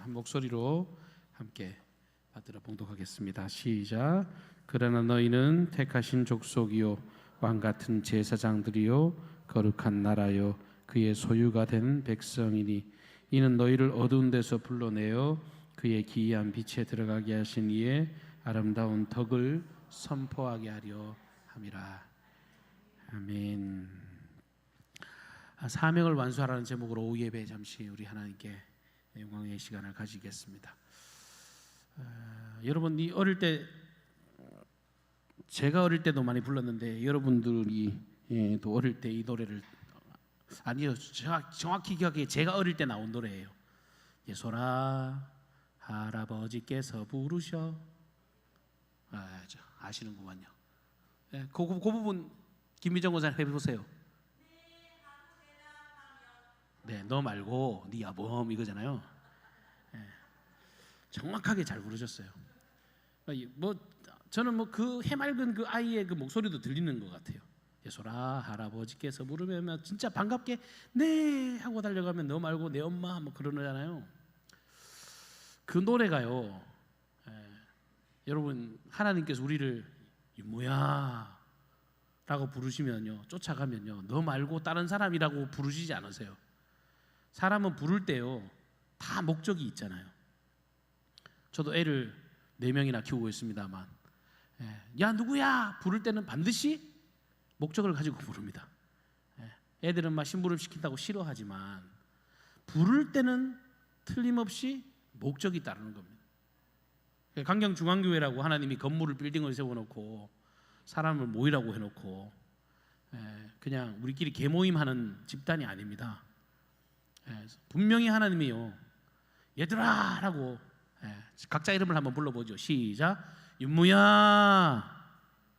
한 목소리로 함께 받들어 봉독하겠습니다. 시작. 그러나 너희는 택하신 족속이요 왕 같은 제사장들이요 거룩한 나라요 그의 소유가 된 백성이니 이는 너희를 어두운 데서 불러내어 그의 기이한 빛에 들어가게 하신 이의 아름다운 덕을 선포하게 하려 함이라. 아멘. 사명을 완수하라는 제목으로 오후 예배 잠시 우리 하나님께 영광의 시간을 가지겠습니다. 여러분이 어릴 때, 제가 어릴 때도 많이 불렀는데 여러분들이 또 어릴 때 이 노래를, 아니요, 정확히 기억해, 제가 어릴 때 나온 노래예요. 예소라 할아버지께서 부르셔. 아시는구만요. 그 부분 김미정 권사님 해보세요. 네, 너 말고 네 아범 이거잖아요. 정확하게 잘 부르셨어요. 저는 그 해맑은 그 아이의 그 목소리도 들리는 것 같아요. 예소라 할아버지께서 부르면 진짜 반갑게 네 하고 달려가면 너 말고 내 엄마 그러잖아요. 그 노래가요. 여러분 하나님께서 우리를 윤무야 라고 부르시면요, 쫓아가면요, 너 말고 다른 사람이라고 부르시지 않으세요. 사람은 부를 때요 다 목적이 있잖아요. 저도 애를 4명이나 키우고 있습니다만, 야 누구야 부를 때는 반드시 목적을 가지고 부릅니다. 애들은 막 심부름 시킨다고 싫어하지만 부를 때는 틀림없이 목적이 따르는 겁니다. 강경중앙교회라고 하나님이 건물을 빌딩을 세워놓고 사람을 모이라고 해놓고 그냥 우리끼리 개모임하는 집단이 아닙니다. 분명히 하나님이요, 얘들아 라고 각자 이름을 한번 불러보죠. 시작. 윤무야.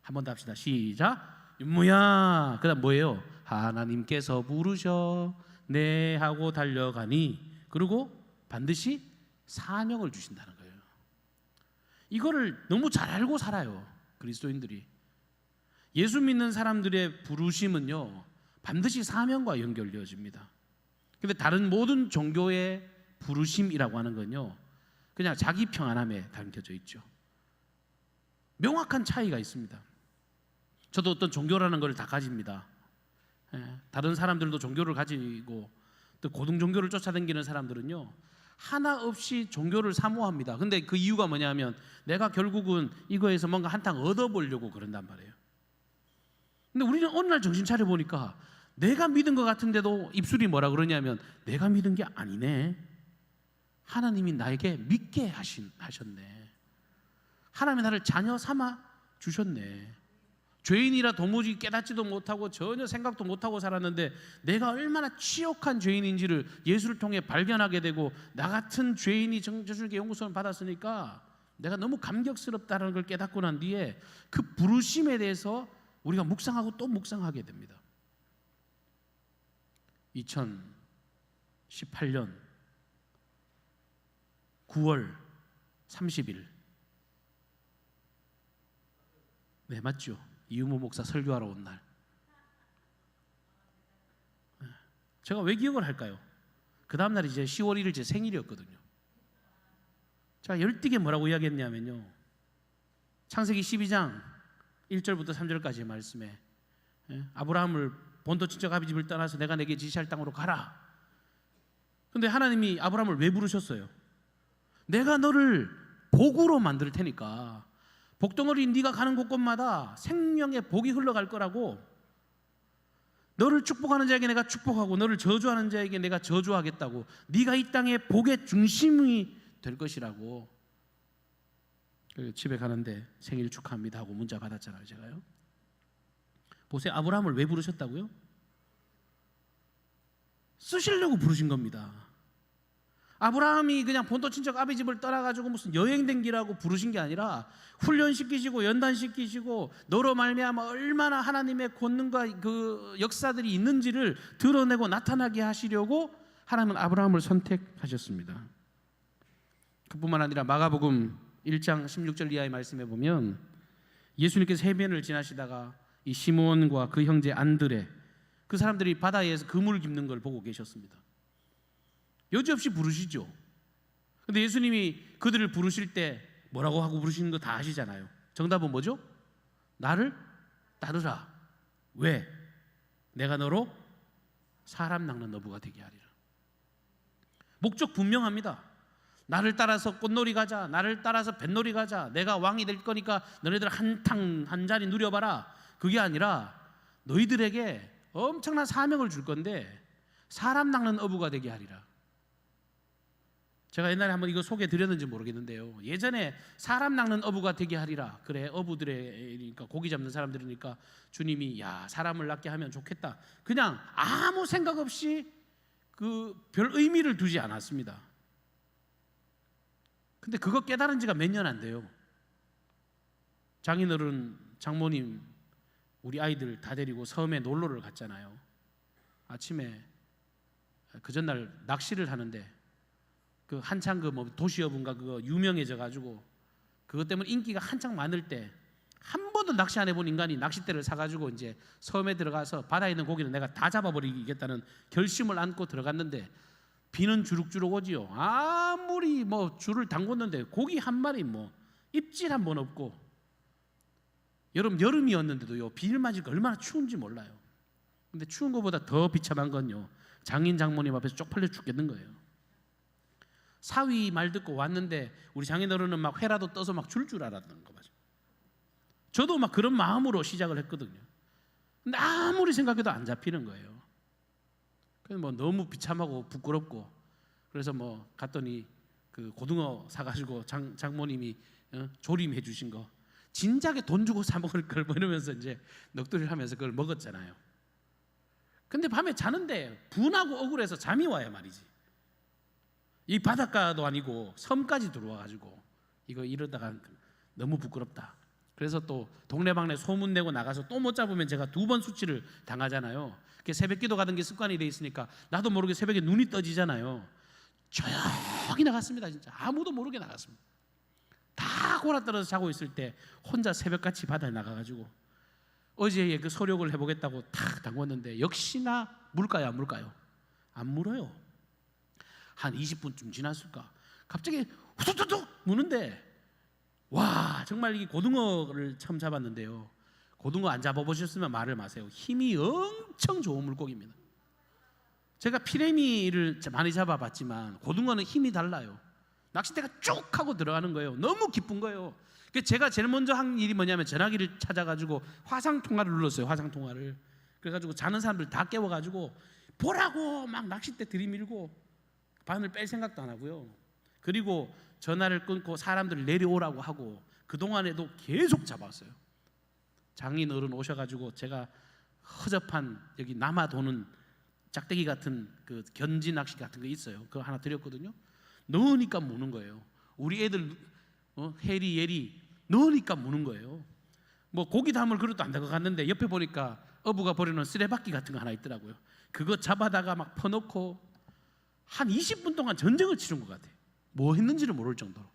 한 번 더 합시다. 시작. 윤무야. 그 다음 뭐예요? 하나님께서 부르셔 네 하고 달려가니, 그리고 반드시 사명을 주신다는 거예요. 이거를 너무 잘 알고 살아요, 그리스도인들이. 예수 믿는 사람들의 부르심은요 반드시 사명과 연결되어집니다. 근데 다른 모든 종교의 부르심이라고 하는 건요 그냥 자기 평안함에 담겨져 있죠. 명확한 차이가 있습니다. 저도 어떤 종교라는 걸 다 가집니다. 다른 사람들도 종교를 가지고 또 고등 종교를 쫓아다니는 사람들은요 하나 없이 종교를 사모합니다. 근데 그 이유가 뭐냐면 내가 결국은 이거에서 뭔가 한탕 얻어보려고 그런단 말이에요. 근데 우리는 어느 날 정신 차려보니까 내가 믿은 것 같은데도 입술이 뭐라 그러냐면 내가 믿은 게 아니네, 하나님이 나에게 믿게 하셨네, 하나님이 나를 자녀 삼아 주셨네. 죄인이라 도무지 깨닫지도 못하고 전혀 생각도 못하고 살았는데 내가 얼마나 취약한 죄인인지를 예수를 통해 발견하게 되고, 나 같은 죄인이 저주님께 용서를 받았으니까 내가 너무 감격스럽다는 걸 깨닫고 난 뒤에 그 부르심에 대해서 우리가 묵상하고 또 묵상하게 됩니다. 2018년 9월 30일, 네 맞죠? 이유모 목사 설교하러 온 날. 제가 왜 기억을 할까요? 그 다음날이 이제 10월 1일 제 생일이었거든요. 제가 열띠게 뭐라고 이야기했냐면요, 창세기 12장 1절부터 3절까지의 말씀에 아브라함을 본토 친척 아비 집을 떠나서 내가 내게 지시할 땅으로 가라. 근데 하나님이 아브라함을 왜 부르셨어요? 내가 너를 복으로 만들 테니까 복덩어리 네가 가는 곳곳마다 생명의 복이 흘러갈 거라고, 너를 축복하는 자에게 내가 축복하고 너를 저주하는 자에게 내가 저주하겠다고, 네가 이 땅의 복의 중심이 될 것이라고. 집에 가는데 생일 축하합니다 하고 문자 받았잖아요, 제가요. 보세요, 아브라함을 왜 부르셨다고요? 쓰시려고 부르신 겁니다. 아브라함이 그냥 본토 친척 아비 집을 떠나가지고 무슨 여행 댕기라고 부르신 게 아니라 훈련시키시고 연단시키시고 너로 말미암아 얼마나 하나님의 권능과 그 역사들이 있는지를 드러내고 나타나게 하시려고 하나님은 아브라함을 선택하셨습니다. 그뿐만 아니라 마가복음 1장 16절 이하의 말씀에 보면 예수님께서 해변을 지나시다가 이 시몬과 그 형제 안드레, 그 사람들이 바다에서 그물을 깁는 걸 보고 계셨습니다. 여지없이 부르시죠. 근데 예수님이 그들을 부르실 때 뭐라고 하고 부르시는 거 다 아시잖아요. 정답은 뭐죠? 나를 따르라. 왜? 내가 너로 사람 낚는 어부가 되게 하리라. 목적 분명합니다. 나를 따라서 꽃놀이 가자, 나를 따라서 뱃놀이 가자, 내가 왕이 될 거니까 너네들 한 자리 누려봐라. 그게 아니라 너희들에게 엄청난 사명을 줄 건데 사람 낚는 어부가 되게 하리라. 제가 옛날에 한번 이거 소개해 드렸는지 모르겠는데요, 예전에 사람 낚는 어부가 되게 하리라. 그래, 어부들이니까 고기 잡는 사람들이니까 주님이 야 사람을 낚게 하면 좋겠다, 그냥 아무 생각 없이 그 별 의미를 두지 않았습니다. 근데 그거 깨달은 지가 몇 년 안 돼요. 장인어른, 장모님, 우리 아이들 다 데리고 섬에 놀러를 갔잖아요. 아침에 그 전날 낚시를 하는데 그 한창 그 뭐 도시어부인가 그거 유명해져 가지고 그것 때문에 인기가 한창 많을 때 한 번도 낚시 안 해본 인간이 낚싯대를 사가지고 이제 섬에 들어가서 바다에 있는 고기는 내가 다 잡아버리겠다는 결심을 안고 들어갔는데 비는 주룩주룩 오지요. 아무리 뭐 줄을 담궜는데 고기 한 마리 뭐 입질 한 번 없고, 여름이었는데도요 비를 맞으니까 얼마나 추운지 몰라요. 근데 추운 것보다 더 비참한 건요, 장인 장모님 앞에서 쪽팔려 죽겠는 거예요. 사위 말 듣고 왔는데 우리 장인어른은 막 회라도 떠서 막 줄 알았던 거 맞아요. 저도 막 그런 마음으로 시작을 했거든요. 근데 아무리 생각해도 안 잡히는 거예요. 그래서 뭐 너무 비참하고 부끄럽고, 그래서 뭐 갔더니 그 고등어 사가지고 장모님이 조림해 주신 거 진작에 돈 주고 사 먹을 걸 뭐 이러면서 이제 넋두리를 하면서 그걸 먹었잖아요. 근데 밤에 자는데 분하고 억울해서 잠이 와요 말이지. 이 바닷가도 아니고 섬까지 들어와가지고 이거 이러다가 너무 부끄럽다. 그래서 또 동네방네 소문내고 나가서 또 못 잡으면 제가 2번 수치를 당하잖아요. 새벽기도 가던 게 습관이 돼 있으니까 나도 모르게 새벽에 눈이 떠지잖아요. 조용히 나갔습니다. 진짜 아무도 모르게 나갔습니다. 다 골아떨어서 자고 있을 때 혼자 새벽같이 바다에 나가가지고 어제에 그 소력을 해보겠다고 탁 담궜는데 역시나 물까요 안 물까요? 안 물어요. 한 20분쯤 지났을까 갑자기 후두둑 무는데, 와 정말 이 고등어를 처음 잡았는데요, 고등어 안 잡아보셨으면 말을 마세요. 힘이 엄청 좋은 물고기입니다. 제가 피레미를 많이 잡아봤지만 고등어는 힘이 달라요. 낚싯대가 쭉 하고 들어가는 거예요. 너무 기쁜 거예요. 제가 제일 먼저 한 일이 뭐냐면 전화기를 찾아가지고 화상통화를 눌렀어요. 화상통화를. 그래가지고 자는 사람들 다 깨워가지고 보라고 막 낚싯대 들이밀고 바늘 뺄 생각도 안 하고요. 그리고 전화를 끊고 사람들 내려오라고 하고 그동안에도 계속 잡았어요. 장인 어른 오셔가지고 제가 허접한 여기 남아 도는 짝대기 같은 그 견지 낚시 같은 거 있어요. 그거 하나 드렸거든요. 넣으니까 무는 거예요. 우리 애들 해리 예리 넣으니까 무는 거예요. 뭐 고기 담을 그릇도 안 들고 갔는데 옆에 보니까 어부가 버리는 쓰레받기 같은 거 하나 있더라고요. 그거 잡아다가 막 퍼놓고 한 20분 동안 전쟁을 치른 것 같아요. 뭐 했는지를 모를 정도로.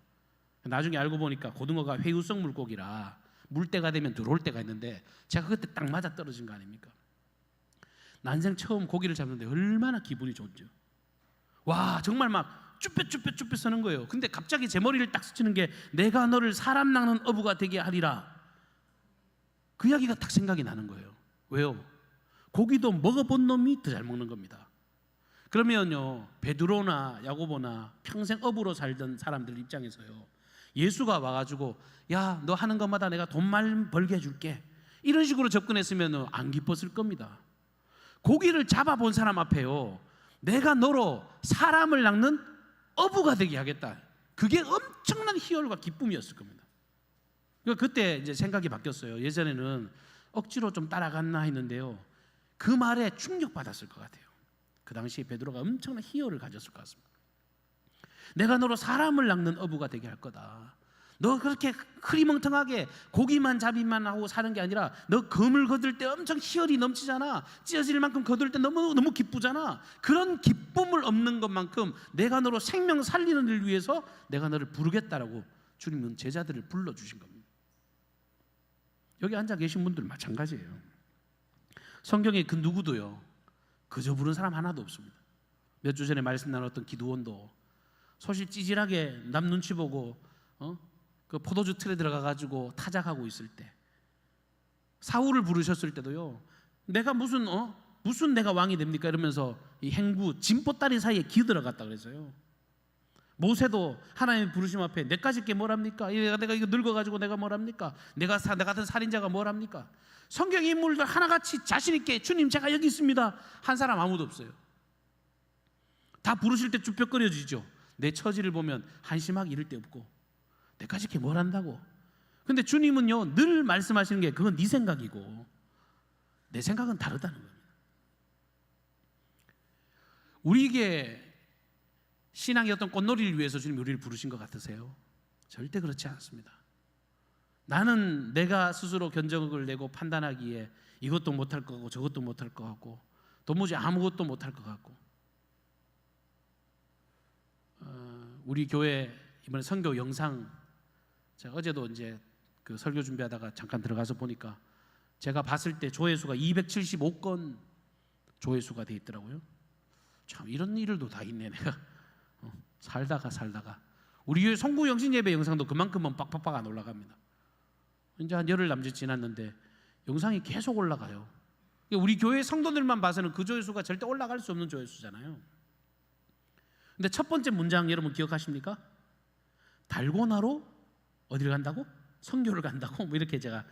나중에 알고 보니까 고등어가 회유성 물고기라 물때가 되면 들어올 때가 있는데 제가 그때 딱 맞아 떨어진 거 아닙니까? 난생 처음 고기를 잡는데 얼마나 기분이 좋죠. 와 정말 막 쭈뼛쭈뼛 서는 거예요. 근데 갑자기 제 머리를 딱 스치는 게 내가 너를 사람 낚는 어부가 되게 하리라. 그 이야기가 딱 생각이 나는 거예요. 왜요? 고기도 먹어본 놈이 더 잘 먹는 겁니다. 그러면요 베드로나 야고보나 평생 어부로 살던 사람들 입장에서요 예수가 와가지고 야 너 하는 것마다 내가 돈 많이 벌게 해줄게 이런 식으로 접근했으면 안 기뻤을 겁니다. 고기를 잡아본 사람 앞에요 내가 너로 사람을 낚는 어부가 되게 하겠다, 그게 엄청난 희열과 기쁨이었을 겁니다. 그때 이제 생각이 바뀌었어요. 예전에는 억지로 좀 따라갔나 했는데요 그 말에 충격받았을 것 같아요. 그 당시 베드로가 엄청난 희열을 가졌을 것 같습니다. 내가 너로 사람을 낚는 어부가 되게 할 거다. 너 그렇게 흐리멍텅하게 고기만 잡기만 하고 사는 게 아니라 너 금을 거둘 때 엄청 희열이 넘치잖아. 찢어질 만큼 거둘 때 너무 기쁘잖아. 그런 기쁨을 얻는 것만큼 내가 너로 생명 살리는 일을 위해서 내가 너를 부르겠다라고 주님은 제자들을 불러주신 겁니다. 여기 앉아 계신 분들 마찬가지예요. 성경에 그 누구도요 그저 부른 사람 하나도 없습니다. 몇 주 전에 말씀 나눴던 기드온도 소실 찌질하게 남 눈치 보고 그 포도주 틀에 들어가 가지고 타작하고 있을 때, 사울을 부르셨을 때도요, 내가 무슨 내가 왕이 됩니까? 이러면서 이 행구 진보다리 사이에 기어들어갔다 그래서요. 모세도 하나님의 부르심 앞에 내까짓 게 뭐랍니까? 내가 이거 늙어가지고 내가 뭐랍니까? 내 같은 살인자가 뭐랍니까? 성경 인물들 하나같이 자신 있게 주님 제가 여기 있습니다 한 사람 아무도 없어요. 다 부르실 때 쭈뼛거려지죠. 내 처지를 보면 한심하게 이를 데 없고 내까짓 게 뭘 한다고. 근데 주님은요 늘 말씀하시는 게 그건 네 생각이고 내 생각은 다르다는 겁니다. 우리에게 신앙의 어떤 꽃놀이를 위해서 주님 우리를 부르신 것 같으세요? 절대 그렇지 않습니다. 나는 내가 스스로 견적을 내고 판단하기에 이것도 못할 것 같고 저것도 못할 것 같고 도무지 아무것도 못할 것 같고, 우리 교회 이번에 선교 영상 제가 어제도 이제 그 설교 준비하다가 잠깐 들어가서 보니까 제가 봤을 때 조회수가 275건 조회수가 돼 있더라고요. 참 이런 일들도 다 있네. 내가 살다가 우리 교회 송구 영신 예배 영상도 그만큼은 빡빡빡 안 올라갑니다. 이제 한 열흘 남짓 지났는데 영상이 계속 올라가요. 우리 교회 성도들만 봐서는 그 조회수가 절대 올라갈 수 없는 조회수잖아요. 근데 첫 번째 문장 여러분 기억하십니까? 달고나로 어디를 간다고? 선교를 간다고? 뭐 이렇게 제가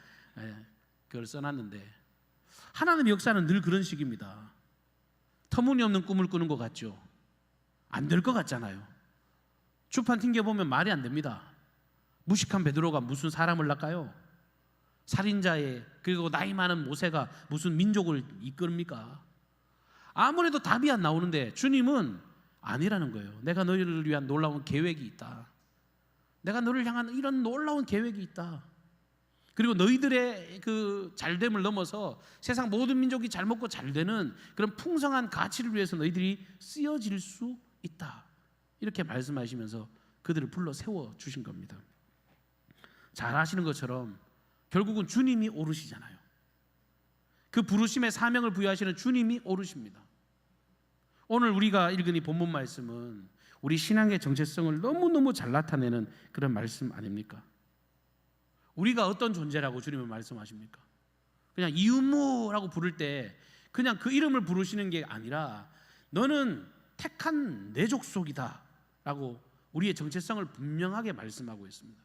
그걸 써놨는데, 하나님의 역사는 늘 그런 식입니다. 터무니없는 꿈을 꾸는 것 같죠? 안 될 것 같잖아요. 주판 튕겨보면 말이 안 됩니다. 무식한 베드로가 무슨 사람을 낚아요? 살인자의, 그리고 나이 많은 모세가 무슨 민족을 이끌입니까? 아무래도 답이 안 나오는데 주님은 아니라는 거예요. 내가 너희를 위한 놀라운 계획이 있다. 내가 너를 향한 이런 놀라운 계획이 있다. 그리고 너희들의 그 잘됨을 넘어서 세상 모든 민족이 잘 먹고 잘 되는 그런 풍성한 가치를 위해서 너희들이 쓰여질 수 있다. 이렇게 말씀하시면서 그들을 불러 세워 주신 겁니다. 잘 아시는 것처럼 결국은 주님이 오르시잖아요. 그 부르심의 사명을 부여하시는 주님이 오르십니다. 오늘 우리가 읽은 이 본문 말씀은 우리 신앙의 정체성을 너무너무 잘 나타내는 그런 말씀 아닙니까? 우리가 어떤 존재라고 주님은 말씀하십니까? 그냥 이은무라고 부를 때 그냥 그 이름을 부르시는 게 아니라 너는 택한 내 족속이다 라고 우리의 정체성을 분명하게 말씀하고 있습니다.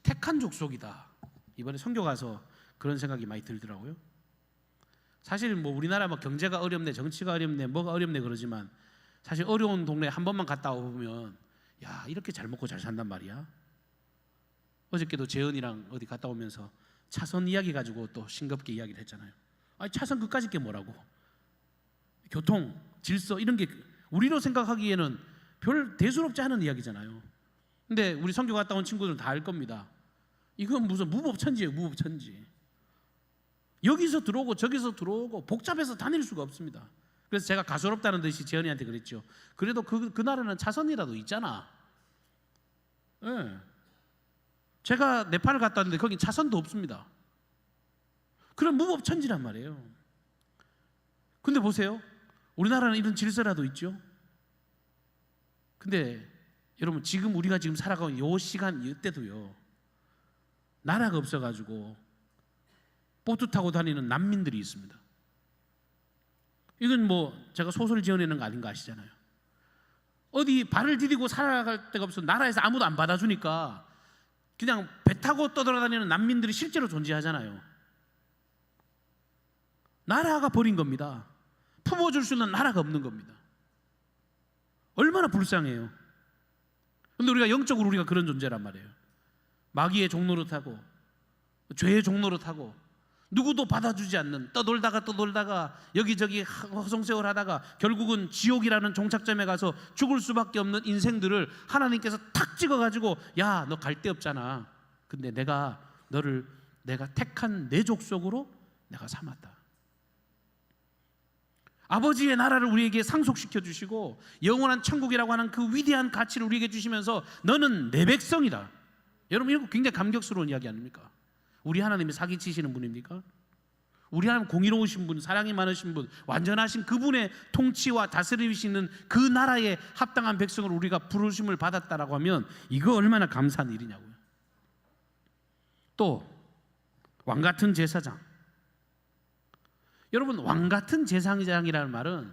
택한 족속이다. 이번에 선교 가서 그런 생각이 많이 들더라고요. 사실 뭐 우리나라 뭐 경제가 어렵네, 정치가 어렵네, 뭐가 어렵네 그러지만 사실 어려운 동네 한 번만 갔다 오면 야 이렇게 잘 먹고 잘 산단 말이야. 어저께도 재은이랑 어디 갔다 오면서 차선 이야기 가지고 또 싱겁게 이야기를 했잖아요. 아니 차선 그까짓 게 뭐라고? 교통, 질서 이런 게 우리로 생각하기에는 별 대수롭지 않은 이야기잖아요. 근데 우리 선교 갔다 온 친구들은 다 알 겁니다. 이건 무슨 무법천지예요, 무법천지. 여기서 들어오고 저기서 들어오고 복잡해서 다닐 수가 없습니다. 그래서 제가 가소롭다는 듯이 재현이한테 그랬죠. 그래도 그 나라는 차선이라도 있잖아. 네. 제가 네팔을 갔다 왔는데 거긴 차선도 없습니다. 그런 무법천지란 말이에요. 근데 보세요. 우리나라는 이런 질서라도 있죠. 근데 여러분 지금 우리가 지금 살아가고 이 시간 이때도요. 나라가 없어가지고 보트 타고 다니는 난민들이 있습니다. 이건 뭐 제가 소설 지어내는 거 아닌 거 아시잖아요. 어디 발을 디디고 살아갈 데가 없어 나라에서 아무도 안 받아주니까 그냥 배 타고 떠돌아다니는 난민들이 실제로 존재하잖아요. 나라가 버린 겁니다. 품어줄 수 있는 나라가 없는 겁니다. 얼마나 불쌍해요. 그런데 우리가 영적으로 우리가 그런 존재란 말이에요. 마귀의 종로를 타고 죄의 종로를 타고 누구도 받아주지 않는 떠돌다가 여기저기 허송세월 하다가 결국은 지옥이라는 종착점에 가서 죽을 수밖에 없는 인생들을 하나님께서 탁 찍어가지고 야 너 갈 데 없잖아. 근데 내가 너를 내가 택한 내 족속으로 내가 삼았다. 아버지의 나라를 우리에게 상속시켜 주시고 영원한 천국이라고 하는 그 위대한 가치를 우리에게 주시면서 너는 내 백성이다. 여러분 이거 굉장히 감격스러운 이야기 아닙니까? 우리 하나님이 사기치시는 분입니까? 우리 하나님 공의로우신 분, 사랑이 많으신 분, 완전하신 그분의 통치와 다스리시는 그 나라에 합당한 백성을 우리가 부르심을 받았다라고 하면 이거 얼마나 감사한 일이냐고요. 또 왕같은 제사장. 여러분, 왕같은 제사장이라는 말은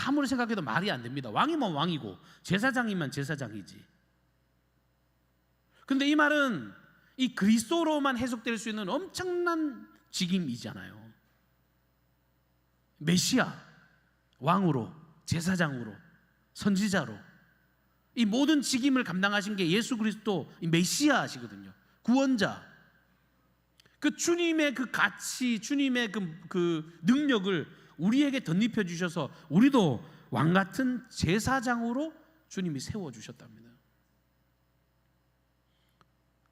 아무리 생각해도 말이 안 됩니다. 왕이면 왕이고 제사장이면 제사장이지. 근데 이 말은 이 그리스도로만 해석될 수 있는 엄청난 직임이잖아요. 메시아, 왕으로, 제사장으로, 선지자로 이 모든 직임을 감당하신 게 예수 그리스도 이 메시아시거든요. 구원자. 그 주님의 그 가치, 주님의 그 능력을 우리에게 덧입혀 주셔서 우리도 왕 같은 제사장으로 주님이 세워 주셨답니다.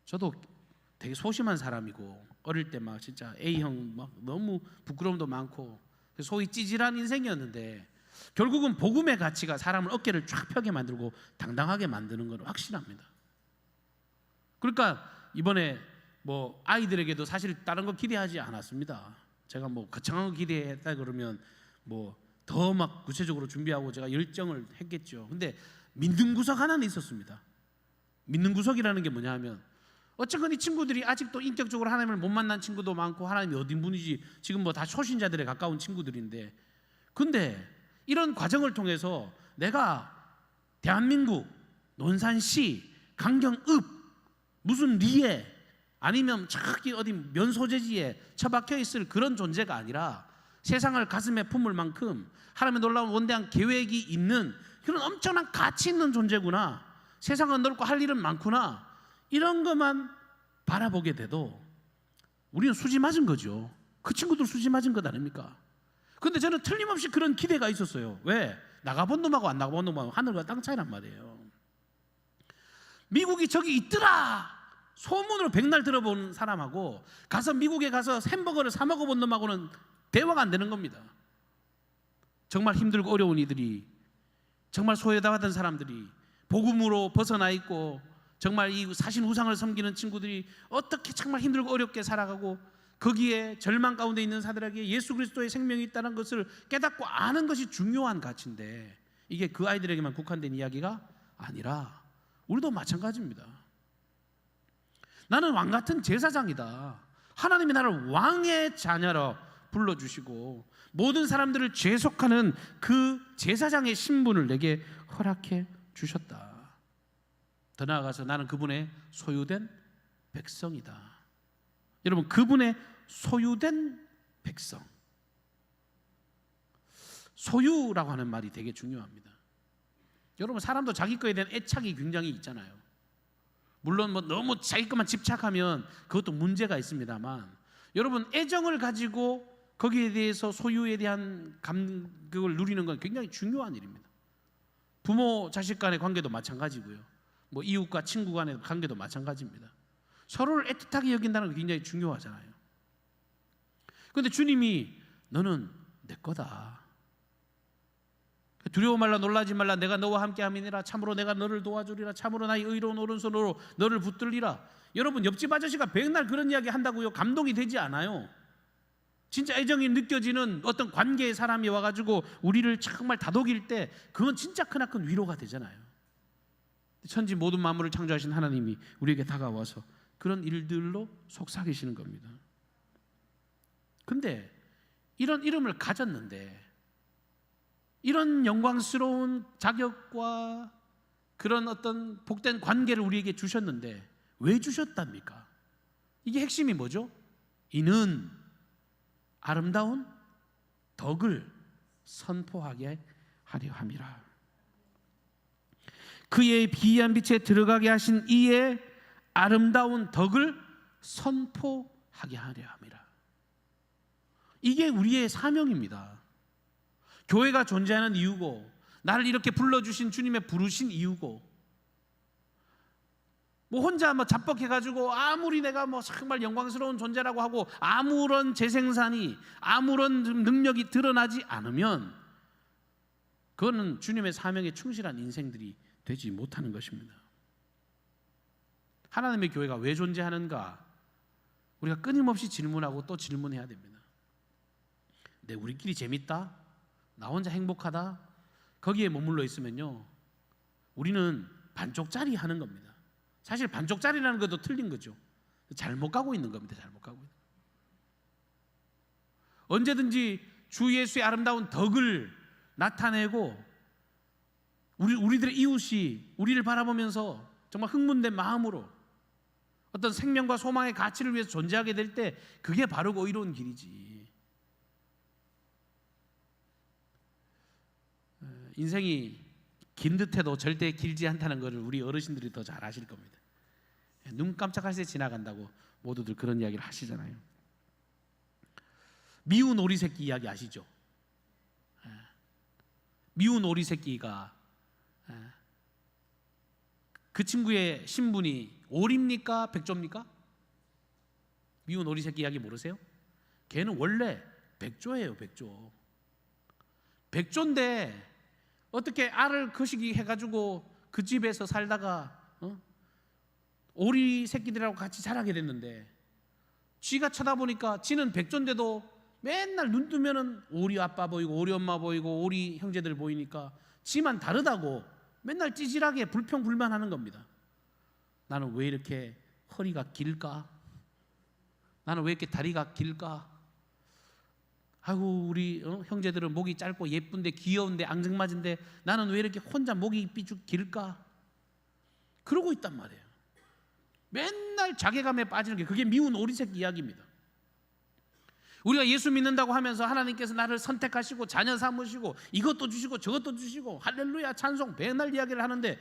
저도 되게 소심한 사람이고 어릴 때 막 진짜 A형 막 너무 부끄러움도 많고 소위 찌질한 인생이었는데 결국은 복음의 가치가 사람을 어깨를 쫙 펴게 만들고 당당하게 만드는 건 확실합니다. 그러니까 이번에 뭐 아이들에게도 사실 다른 거 기대하지 않았습니다. 제가 뭐 거창한 거 기대했다 그러면 뭐 더 막 구체적으로 준비하고 제가 열정을 했겠죠. 근데 믿는 구석 하나는 있었습니다. 믿는 구석이라는 게 뭐냐 하면 어쨌건 이 친구들이 아직도 인격적으로 하나님을 못 만난 친구도 많고 하나님이 어딘 분이지 지금 뭐 다 초신자들에 가까운 친구들인데 근데 이런 과정을 통해서 내가 대한민국 논산시 강경읍 무슨 리에 아니면 저기 어디 면소재지에 처박혀 있을 그런 존재가 아니라 세상을 가슴에 품을 만큼 하나님의 놀라운 원대한 계획이 있는 그런 엄청난 가치 있는 존재구나. 세상은 넓고 할 일은 많구나. 이런 것만 바라보게 돼도 우리는 수지 맞은 거죠. 그 친구들 수지 맞은 것 아닙니까? 근데 저는 틀림없이 그런 기대가 있었어요. 왜? 나가본 놈하고 안 나가본 놈하고 하늘과 땅 차이란 말이에요. 미국이 저기 있더라 소문으로 백날 들어본 사람하고 가서 미국에 가서 햄버거를 사 먹어본 놈하고는 대화가 안 되는 겁니다. 정말 힘들고 어려운 이들이 정말 소외당하던 사람들이 복음으로 벗어나 있고 정말 이 사신 우상을 섬기는 친구들이 어떻게 정말 힘들고 어렵게 살아가고 거기에 절망 가운데 있는 사람들에게 예수 그리스도의 생명이 있다는 것을 깨닫고 아는 것이 중요한 가치인데 이게 그 아이들에게만 국한된 이야기가 아니라 우리도 마찬가지입니다. 나는 왕 같은 제사장이다. 하나님이 나를 왕의 자녀로 불러주시고 모든 사람들을 죄속하는 그 제사장의 신분을 내게 허락해 주셨다. 더 나아가서 나는 그분의 소유된 백성이다. 여러분, 그분의 소유된 백성. 소유라고 하는 말이 되게 중요합니다. 여러분, 사람도 자기 거에 대한 애착이 굉장히 있잖아요. 물론 뭐 너무 자기 것만 집착하면 그것도 문제가 있습니다만 여러분, 애정을 가지고 거기에 대해서 소유에 대한 감격을 누리는 건 굉장히 중요한 일입니다. 부모 자식 간의 관계도 마찬가지고요. 뭐 이웃과 친구 간의 관계도 마찬가지입니다. 서로를 애틋하게 여긴다는 게 굉장히 중요하잖아요. 그런데 주님이 너는 내 거다. 두려워 말라 놀라지 말라 내가 너와 함께 함이니라 참으로 내가 너를 도와주리라 참으로 나의 의로운 오른손으로 너를 붙들리라. 여러분, 옆집 아저씨가 백날 그런 이야기 한다고요 감동이 되지 않아요. 진짜 애정이 느껴지는 어떤 관계의 사람이 와가지고 우리를 정말 다독일 때 그건 진짜 크나큰 위로가 되잖아요. 천지 모든 만물을 창조하신 하나님이 우리에게 다가와서 그런 일들로 속삭이시는 겁니다. 근데 이런 이름을 가졌는데 이런 영광스러운 자격과 그런 어떤 복된 관계를 우리에게 주셨는데 왜 주셨답니까? 이게 핵심이 뭐죠? 이는 아름다운 덕을 선포하게 하려 함이라. 그의 비한 빛에 들어가게 하신 이의 아름다운 덕을 선포하게 하려 함이라. 이게 우리의 사명입니다. 교회가 존재하는 이유고 나를 이렇게 불러주신 주님의 부르신 이유고 뭐 혼자 뭐 자뻑해가지고 아무리 내가 뭐 정말 영광스러운 존재라고 하고 아무런 재생산이 아무런 능력이 드러나지 않으면 그거는 주님의 사명에 충실한 인생들이 되지 못하는 것입니다. 하나님의 교회가 왜 존재하는가 우리가 끊임없이 질문하고 또 질문해야 됩니다. 내 우리끼리 재밌다, 나 혼자 행복하다, 거기에 머물러 있으면요, 우리는 반쪽짜리 하는 겁니다. 사실 반쪽짜리라는 것도 틀린 거죠. 잘못 가고 있는 겁니다. 잘못 가고 있는. 언제든지 주 예수의 아름다운 덕을 나타내고 우리들의 이웃이 우리를 바라보면서 정말 흥분된 마음으로 어떤 생명과 소망의 가치를 위해서 존재하게 될 때 그게 바르고 의로운 길이지. 인생이 긴 듯해도 절대 길지 않다는 것을 우리 어르신들이 더 잘 아실 겁니다. 눈 깜짝할 새 지나간다고 모두들 그런 이야기를 하시잖아요. 미운 오리 새끼 이야기 아시죠? 미운 오리 새끼가 그 친구의 신분이 오리입니까? 백조입니까? 미운 오리 새끼 이야기 모르세요? 걔는 원래 백조예요. 백조. 백조인데 어떻게 알을 거시기 해가지고 그 집에서 살다가 오리 새끼들하고 같이 자라게 됐는데, 쥐가 쳐다보니까 지는 백조인데도 맨날 눈 뜨면은 오리 아빠 보이고 오리 엄마 보이고 오리 형제들 보이니까 지만 다르다고 맨날 찌질하게 불평불만하는 겁니다. 나는 왜 이렇게 허리가 길까? 나는 왜 이렇게 다리가 길까? 아이고 우리 형제들은 목이 짧고 예쁜데 귀여운데 앙증맞은데 나는 왜 이렇게 혼자 목이 삐죽 길까? 그러고 있단 말이에요. 맨날 자괴감에 빠지는 게 그게 미운 오리새끼 이야기입니다. 우리가 예수 믿는다고 하면서 하나님께서 나를 선택하시고 자녀 삼으시고 이것도 주시고 저것도 주시고 할렐루야 찬송 맨날 이야기를 하는데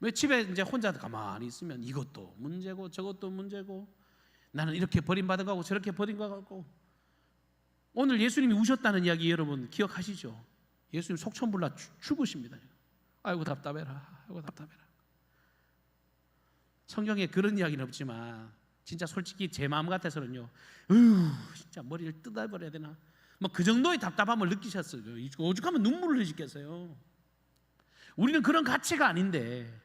왜 집에 이제 혼자 가만히 있으면 이것도 문제고 저것도 문제고 나는 이렇게 버림받은 거고 저렇게 버린 거 같고. 오늘 예수님이 우셨다는 이야기 여러분 기억하시죠? 예수님 속천불나 죽으십니다. 아이고 답답해라. 아이고 답답해라. 성경에 그런 이야기는 없지만 진짜 솔직히 제 마음 같아서는요, 진짜 머리를 뜯어버려야 되나 뭐 그 정도의 답답함을 느끼셨어요. 오죽하면 눈물을 흘리시겠어요. 우리는 그런 가치가 아닌데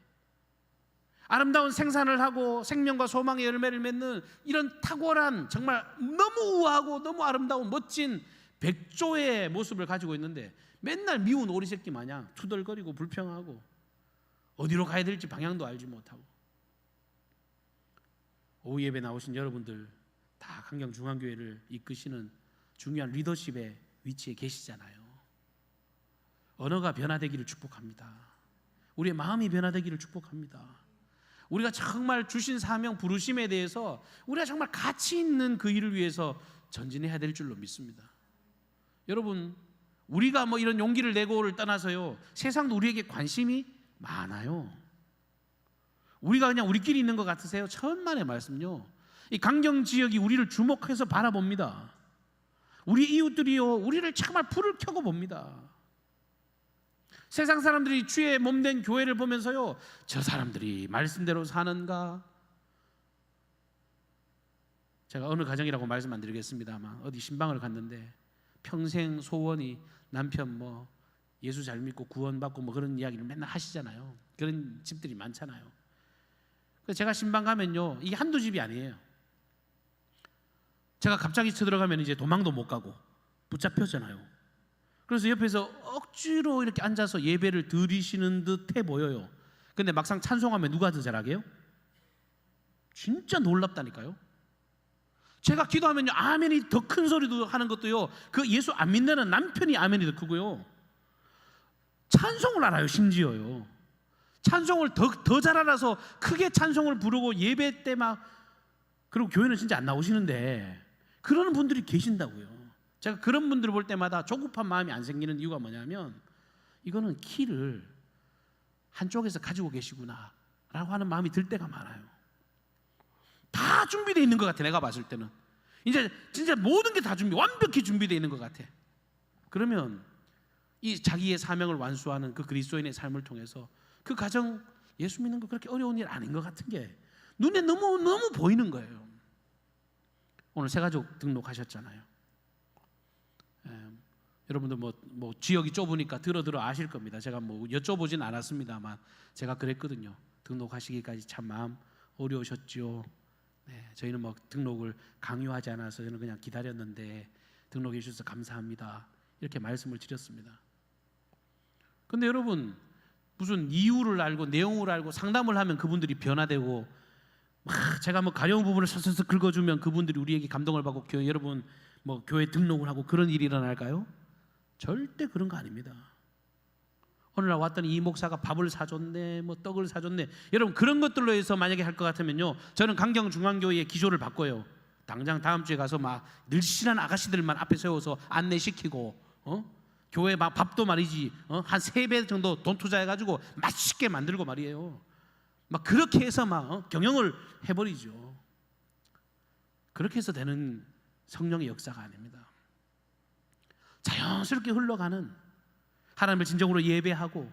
아름다운 생산을 하고 생명과 소망의 열매를 맺는 이런 탁월한 정말 너무 우아하고 너무 아름다운 멋진 백조의 모습을 가지고 있는데 맨날 미운 오리새끼 마냥 투덜거리고 불평하고 어디로 가야 될지 방향도 알지 못하고. 오후 예배 나오신 여러분들 다 강경중앙교회를 이끄시는 중요한 리더십의 위치에 계시잖아요. 언어가 변화되기를 축복합니다. 우리의 마음이 변화되기를 축복합니다. 우리가 정말 주신 사명 부르심에 대해서 우리가 정말 가치 있는 그 일을 위해서 전진해야 될 줄로 믿습니다. 여러분 우리가 뭐 이런 용기를 내고를 떠나서요, 세상도 우리에게 관심이 많아요. 우리가 그냥 우리끼리 있는 것 같으세요? 천만의 말씀요, 이 강경 지역이 우리를 주목해서 바라봅니다. 우리 이웃들이요 우리를 정말 불을 켜고 봅니다. 세상 사람들이 주의 몸된 교회를 보면서요, 저 사람들이 말씀대로 사는가? 제가 어느 가정이라고 말씀 안 드리겠습니다만 어디 신방을 갔는데 평생 소원이 남편 뭐 예수 잘 믿고 구원받고 뭐 그런 이야기를 맨날 하시잖아요. 그런 집들이 많잖아요. 그래서 제가 신방 가면요, 이게 한두 집이 아니에요. 제가 갑자기 쳐들어가면 이제 도망도 못 가고 붙잡혔잖아요. 그래서 옆에서 억지로 이렇게 앉아서 예배를 드리시는 듯해 보여요. 근데 막상 찬송하면 누가 더 잘하게요? 진짜 놀랍다니까요. 제가 기도하면요 아멘이 더 큰 소리도 하는 것도요, 그 예수 안 믿는 남편이 아멘이 더 크고요, 찬송을 알아요. 심지어요 찬송을 더 잘 알아서 크게 찬송을 부르고 예배 때 막, 그리고 교회는 진짜 안 나오시는데 그러는 분들이 계신다고요. 제가 그런 분들을 볼 때마다 조급한 마음이 안 생기는 이유가 뭐냐면 이거는 키를 한쪽에서 가지고 계시구나 라고 하는 마음이 들 때가 많아요. 다 준비되어 있는 것 같아. 내가 봤을 때는 이제 진짜 모든 게 다 완벽히 준비되어 있는 것 같아. 그러면 이 자기의 사명을 완수하는 그 그리스도인의 삶을 통해서 그 가정 예수 믿는 거 그렇게 어려운 일 아닌 것 같은 게 눈에 너무 보이는 거예요. 오늘 새가족 등록하셨잖아요. 여러분들 뭐 지역이 좁으니까 들어 아실 겁니다. 제가 뭐 여쭤보진 않았습니다만 제가 그랬거든요. 등록하시기까지 참 마음 어려우셨죠. 네, 저희는 뭐 등록을 강요하지 않아서 저는 그냥 기다렸는데 등록해 주셔서 감사합니다. 이렇게 말씀을 드렸습니다. 근데 여러분, 무슨 이유를 알고 내용을 알고 상담을 하면 그분들이 변화되고, 제가 뭐 가려운 부분을 서서서 긁어주면 그분들이 우리에게 감동을 받고 여러분 뭐 교회 등록을 하고 그런 일이 일어날까요? 절대 그런 거 아닙니다. 오늘날 왔더니 이 목사가 밥을 사줬네, 뭐 떡을 사줬네. 여러분, 그런 것들로 해서 만약에 할 것 같으면요, 저는 강경중앙교회의 기조를 바꿔요. 당장 다음 주에 가서 막 늘씬한 아가씨들만 앞에 세워서 안내시키고, 교회 막 밥도 말이지, 한 3배 정도 돈 투자해가지고 맛있게 만들고 말이에요. 막 그렇게 해서 막 경영을 해버리죠. 그렇게 해서 되는 성령의 역사가 아닙니다. 자연스럽게 흘러가는, 하나님을 진정으로 예배하고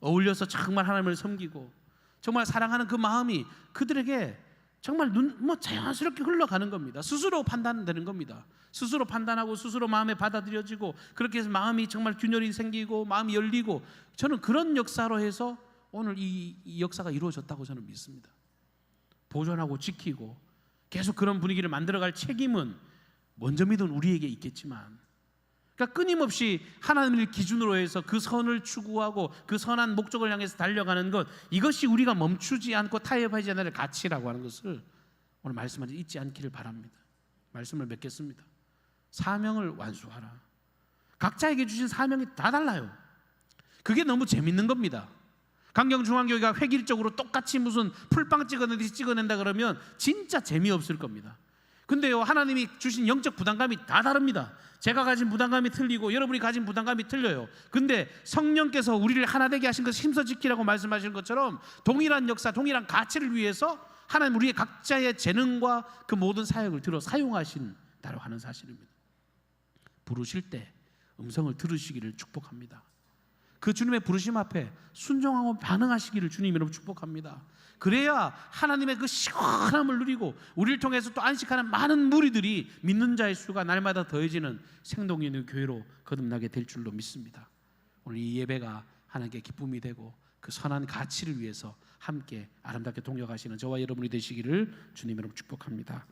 어울려서 정말 하나님을 섬기고 정말 사랑하는 그 마음이 그들에게 정말 자연스럽게 흘러가는 겁니다. 스스로 판단되는 겁니다. 스스로 판단하고 스스로 마음에 받아들여지고, 그렇게 해서 마음이 정말 균열이 생기고 마음이 열리고, 저는 그런 역사로 해서 오늘 이 역사가 이루어졌다고 저는 믿습니다. 보존하고 지키고 계속 그런 분위기를 만들어갈 책임은 먼저 믿은 우리에게 있겠지만, 그러니까 끊임없이 하나님을 기준으로 해서 그 선을 추구하고 그 선한 목적을 향해서 달려가는 것, 이것이 우리가 멈추지 않고 타협하지 않을 가치라고 하는 것을 오늘 말씀하지 잊지 않기를 바랍니다. 말씀을 맺겠습니다. 사명을 완수하라. 각자에게 주신 사명이 다 달라요. 그게 너무 재밌는 겁니다. 강경중앙교회가 획일적으로 똑같이 무슨 풀빵 찍어내듯이 찍어낸다 그러면 진짜 재미없을 겁니다. 근데요, 하나님이 주신 영적 부담감이 다 다릅니다. 제가 가진 부담감이 틀리고 여러분이 가진 부담감이 틀려요. 근데 성령께서 우리를 하나 되게 하신 것을 힘써 지키라고 말씀하신 것처럼 동일한 역사, 동일한 가치를 위해서 하나님 우리의 각자의 재능과 그 모든 사역을 들어 사용하신다고 하는 사실입니다. 부르실 때 음성을 들으시기를 축복합니다. 그 주님의 부르심 앞에 순종하고 반응하시기를 주님 여러분 축복합니다. 그래야 하나님의 그 시원함을 누리고 우리를 통해서 또 안식하는 많은 무리들이 믿는 자의 수가 날마다 더해지는 생동이 있는 교회로 거듭나게 될 줄로 믿습니다. 오늘 이 예배가 하나님께 기쁨이 되고 그 선한 가치를 위해서 함께 아름답게 동역하시는 저와 여러분이 되시기를 주님 여러분 축복합니다.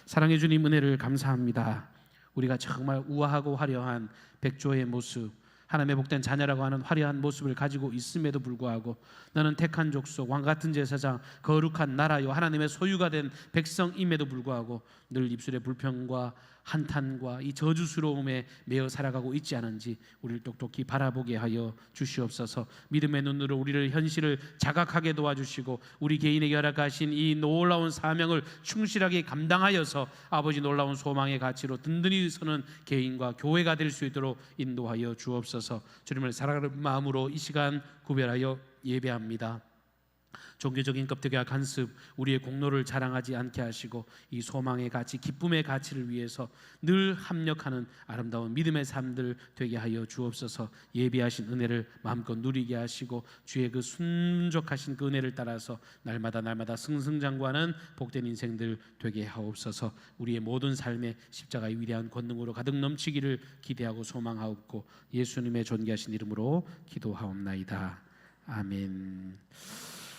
사랑의 주님, 은혜를 감사합니다. 우리가 정말 우아하고 화려한 백조의 모습, 하나님의 복된 자녀라고 하는 화려한 모습을 가지고 있음에도 불구하고 너는 택한 족속, 왕같은 제사장, 거룩한 나라요 하나님의 소유가 된 백성임에도 불구하고 늘 입술의 불평과 한탄과 이 저주스러움에 매여 살아가고 있지 않은지 우리를 똑똑히 바라보게 하여 주시옵소서. 믿음의 눈으로 우리를 현실을 자각하게 도와주시고 우리 개인에게 허락하신 이 놀라운 사명을 충실하게 감당하여서 아버지 놀라운 소망의 가치로 든든히 서는 개인과 교회가 될 수 있도록 인도하여 주옵소서. 주님을 사랑하는 마음으로 이 시간 구별하여 예배합니다. 종교적인 껍데기와 간섭, 우리의 공로를 자랑하지 않게 하시고 이 소망의 가치, 기쁨의 가치를 위해서 늘 합력하는 아름다운 믿음의 삶들 되게 하여 주옵소서. 예비하신 은혜를 마음껏 누리게 하시고 주의 그 순족하신 그 은혜를 따라서 날마다 승승장구하는 복된 인생들 되게 하옵소서. 우리의 모든 삶에 십자가의 위대한 권능으로 가득 넘치기를 기대하고 소망하옵고 예수님의 존귀하신 이름으로 기도하옵나이다. 아멘.